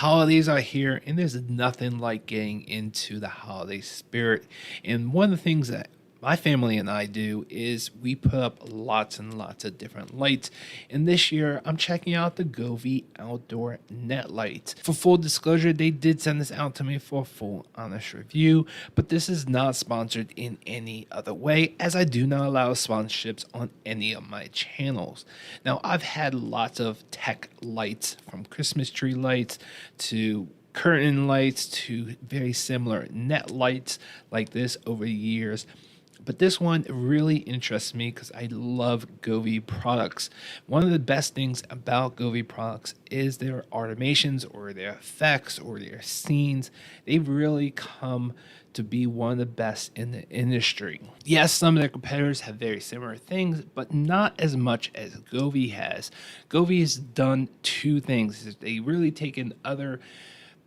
holidays are here, and there's nothing like getting into the holiday spirit. And one of the things that my family and I do is we put up lots and lots of different lights. And this year, I'm checking out the Govee outdoor net lights. For full disclosure, they did send this out to me for a full honest review, but this is not sponsored in any other way, as I do not allow sponsorships on any of my channels. Now, I've had lots of tech lights, from Christmas tree lights to curtain lights to very similar net lights like this over the years. But this one really interests me because I love Govee products. One of the best things about Govee products is their automations or their effects or their scenes. They've really come to be one of the best in the industry. Yes, some of their competitors have very similar things, but not as much as Govee has. Govee has done two things. They really taken other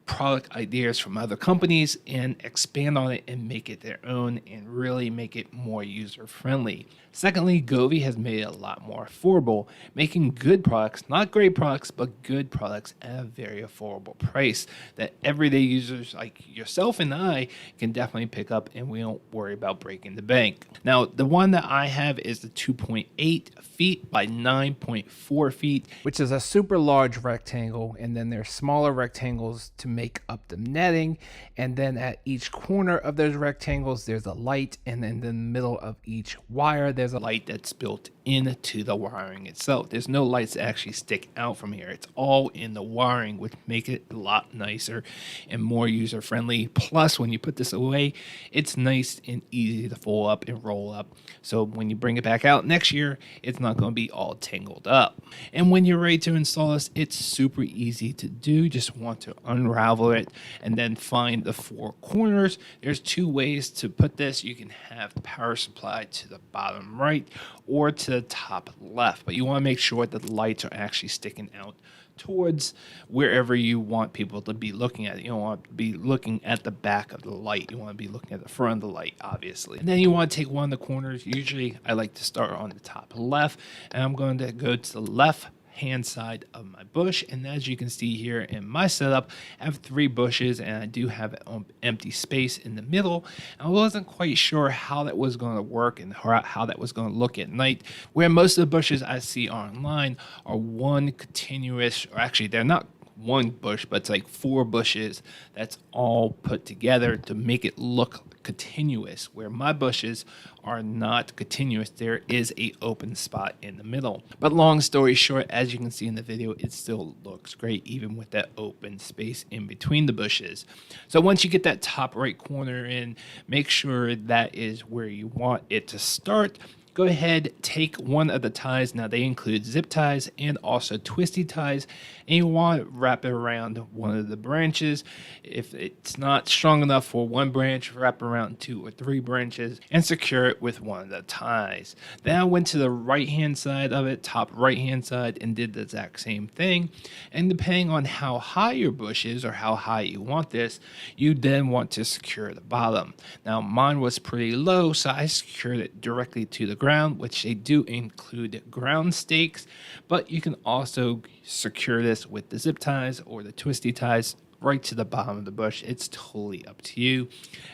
product ideas from other companies and expand on it and make it their own and really make it more user friendly. Secondly, Govee has made it a lot more affordable, making good products, not great products, but good products at a very affordable price that everyday users like yourself and I can definitely pick up, and we don't worry about breaking the bank. Now, the one that I have is the 2.8 feet by 9.4 feet, which is a super large rectangle, and then there's smaller rectangles to make up the netting, and then at each corner of those rectangles there's a light, and then in the middle of each wire there's a light that's built into the wiring itself. There's no lights that actually stick out from here. It's all in the wiring, which make it a lot nicer and more user friendly. Plus, when you put this away, it's nice and easy to fold up and roll up, so when you bring it back out next year, it's not going to be all tangled up. And when you're ready to install this, it's super easy to do. Just want to unravel it and then find the four corners. There's two ways to put this. You can have the power supply to the bottom right or to the top left, but you want to make sure that the lights are actually sticking out towards wherever you want people to be looking at it. You don't want to be looking at the back of the light. You want to be looking at the front of the light, obviously. And then you want to take one of the corners. Usually I like to start on the top left, and I'm going to go to the left hand side of my bush. And as you can see here in my setup, I have 3 bushes and I do have empty space in the middle. I wasn't quite sure how that was going to work and how that was going to look at night, where most of the bushes I see online are one continuous, or actually they're not one bush, but it's like 4 bushes that's all put together to make it look continuous, where my bushes are not continuous. There is a open spot in the middle. But long story short, as you can see in the video, it still looks great even with that open space in between the bushes. So once you get that top right corner in, make sure that is where you want it to start. Go ahead, take one of the ties. Now they include zip ties and also twisty ties, and you want to wrap it around one of the branches. If it's not strong enough for one branch, wrap around 2 or 3 branches and secure it with one of the ties. Then I went to the right hand side of it, top right hand side, and did the exact same thing. And depending on how high your bush is or how high you want this, you then want to secure the bottom. Now mine was pretty low, so I secured it directly to the ground, which they do include ground stakes, but you can also secure this with the zip ties or the twisty ties right to the bottom of the bush. It's totally up to you.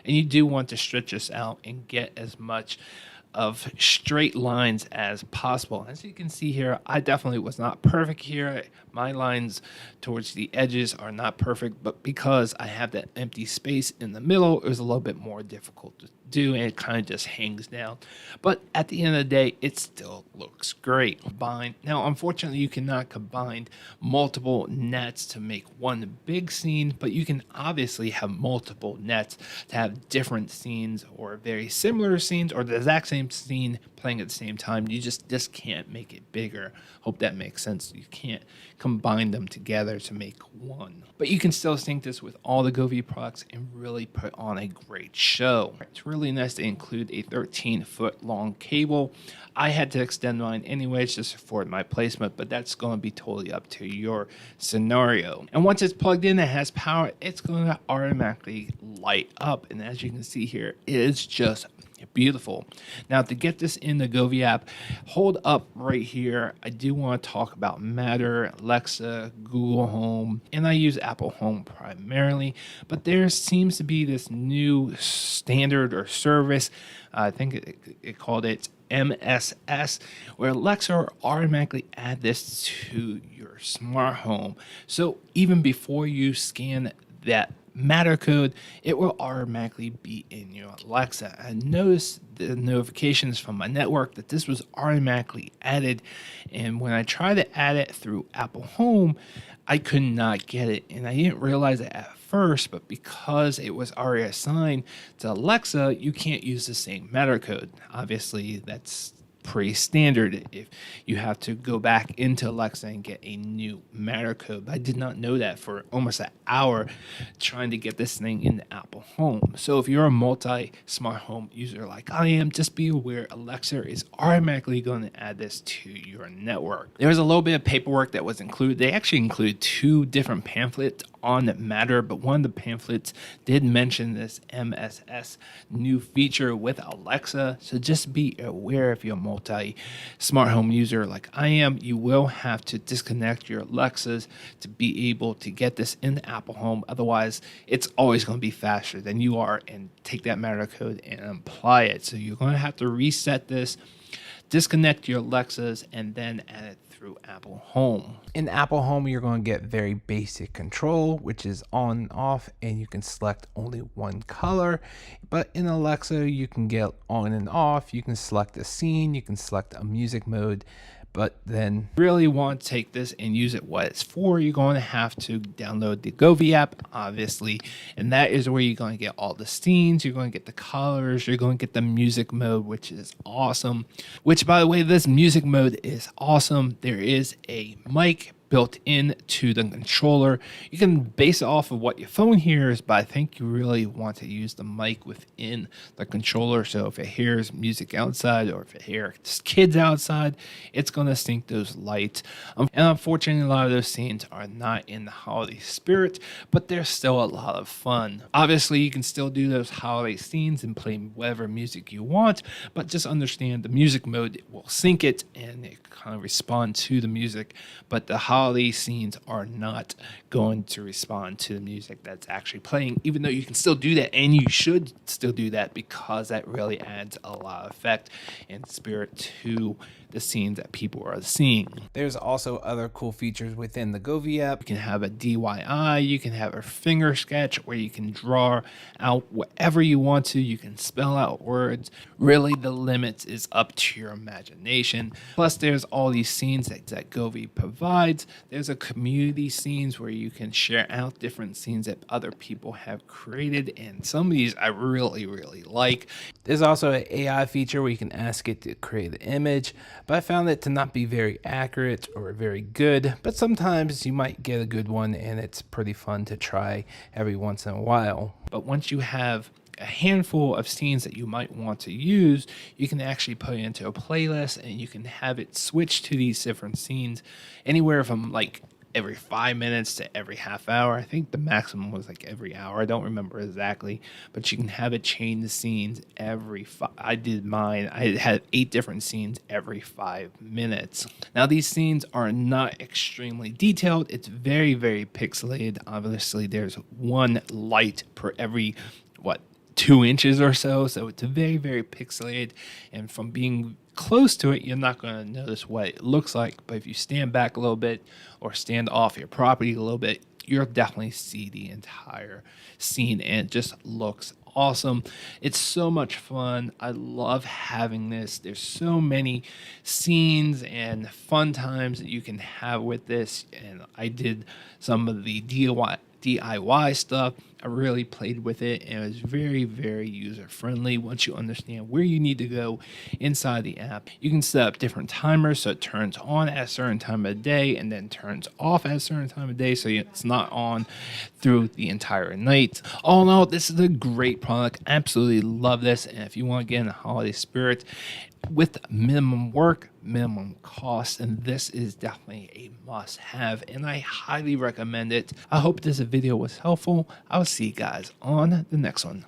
And you do want to stretch this out and get as much of straight lines as possible. As you can see here, I definitely was not perfect here. My lines towards the edges are not perfect, but because I have that empty space in the middle, it was a little bit more difficult to do, and it kind of just hangs down. But at the end of the day, it still looks great. Now, unfortunately, you cannot combine multiple nets to make one big scene, but you can obviously have multiple nets to have different scenes or very similar scenes or the exact same scene playing at the same time. You just can't make it bigger. Hope that makes sense. You can't combine them together to make one. But you can still sync this with all the Govee products and really put on a great show. It's really nice to include a 13-foot long cable. I had to extend mine anyways just for my placement, but that's going to be totally up to your scenario. And once it's plugged in and has power, it's going to automatically light up. And as you can see here, it is just Beautiful. Now, to get this in the Govee app, hold up right here. I do want to talk about Matter, Alexa, Google Home, and I use Apple Home primarily. But there seems to be this new standard or service. I think it called it MSS, where Alexa will automatically add this to your smart home. So even before you scan that Matter code, it will automatically be in your Alexa. I noticed the notifications from my network that this was automatically added, and when I tried to add it through Apple Home, I could not get it, and I didn't realize it at first, but because it was already assigned to Alexa, you can't use the same Matter code. Obviously, that's pretty standard if you have to go back into Alexa and get a new Matter code. But I did not know that for almost an hour trying to get this thing in the Apple Home. So if you're a multi-smart home user like I am, just be aware Alexa is automatically going to add this to your network. There was a little bit of paperwork that was included. They actually include 2 different pamphlets on Matter, but one of the pamphlets did mention this MSS new feature with Alexa. So just be aware if you're a multi-smart home user like I am, you will have to disconnect your Alexas to be able to get this in the Apple Home. Otherwise, it's always going to be faster than you are, and take that Matter code and apply it. So you're going to have to reset this, disconnect your Alexas, and then add it through Apple Home. In Apple Home, you're going to get very basic control, which is on and off, and you can select only one color. But in Alexa, you can get on and off. You can select a scene, you can select a music mode. But then really want to take this and use it what it's for, you're going to have to download the Govee app, obviously, and that is where you're going to get all the scenes, you're going to get the colors, you're going to get the music mode, which is awesome. Which, by the way, this music mode is awesome. There is a mic built into the controller. You can base it off of what your phone hears, but I think you really want to use the mic within the controller. So if it hears music outside, or if it hears kids outside, it's going to sync those lights. And unfortunately, a lot of those scenes are not in the holiday spirit, but they're still a lot of fun. Obviously, you can still do those holiday scenes and play whatever music you want, but just understand the music mode will sync it and it kind of respond to the music, but the holiday scenes are not going to respond to the music that's actually playing, even though you can still do that, and you should still do that, because that really adds a lot of effect and spirit to the scenes that people are seeing. There's also other cool features within the Govee app. You can have a DIY, you can have a finger sketch where you can draw out whatever you want to, you can spell out words. Really, the limits is up to your imagination. Plus, there's all these scenes that Govee provides. There's a community scenes where you can share out different scenes that other people have created, and some of these I really like. There's also an AI feature where you can ask it to create an image, but I found it to not be very accurate or very good, but sometimes you might get a good one, and it's pretty fun to try every once in a while. But once you have a handful of scenes that you might want to use, you can actually put it into a playlist, and you can have it switch to these different scenes anywhere from like every 5 minutes to every half hour. I think the maximum was like every hour. I don't remember exactly, but you can have it change the scenes every I did mine. I had 8 different scenes every 5 minutes. Now, these scenes are not extremely detailed. It's very pixelated. Obviously, there's one light per every 2 inches or so, so it's very pixelated, and from being close to it, you're not going to notice what it looks like. But if you stand back a little bit or stand off your property a little bit, you'll definitely see the entire scene, and it just looks awesome. It's so much fun. I love having this. There's so many scenes and fun times that you can have with this, and I did some of the DIY stuff. I really played with it, and it was very user friendly. Once you understand where you need to go inside the app, you can set up different timers so it turns on at a certain time of the day and then turns off at a certain time of day, so it's not on through the entire night. All in all, this is a great product. Absolutely love this, and if you want to get in the holiday spirit with minimum work, minimum cost, and this is definitely a must-have, and I highly recommend it. I hope this video was helpful. I'll see you guys on the next one.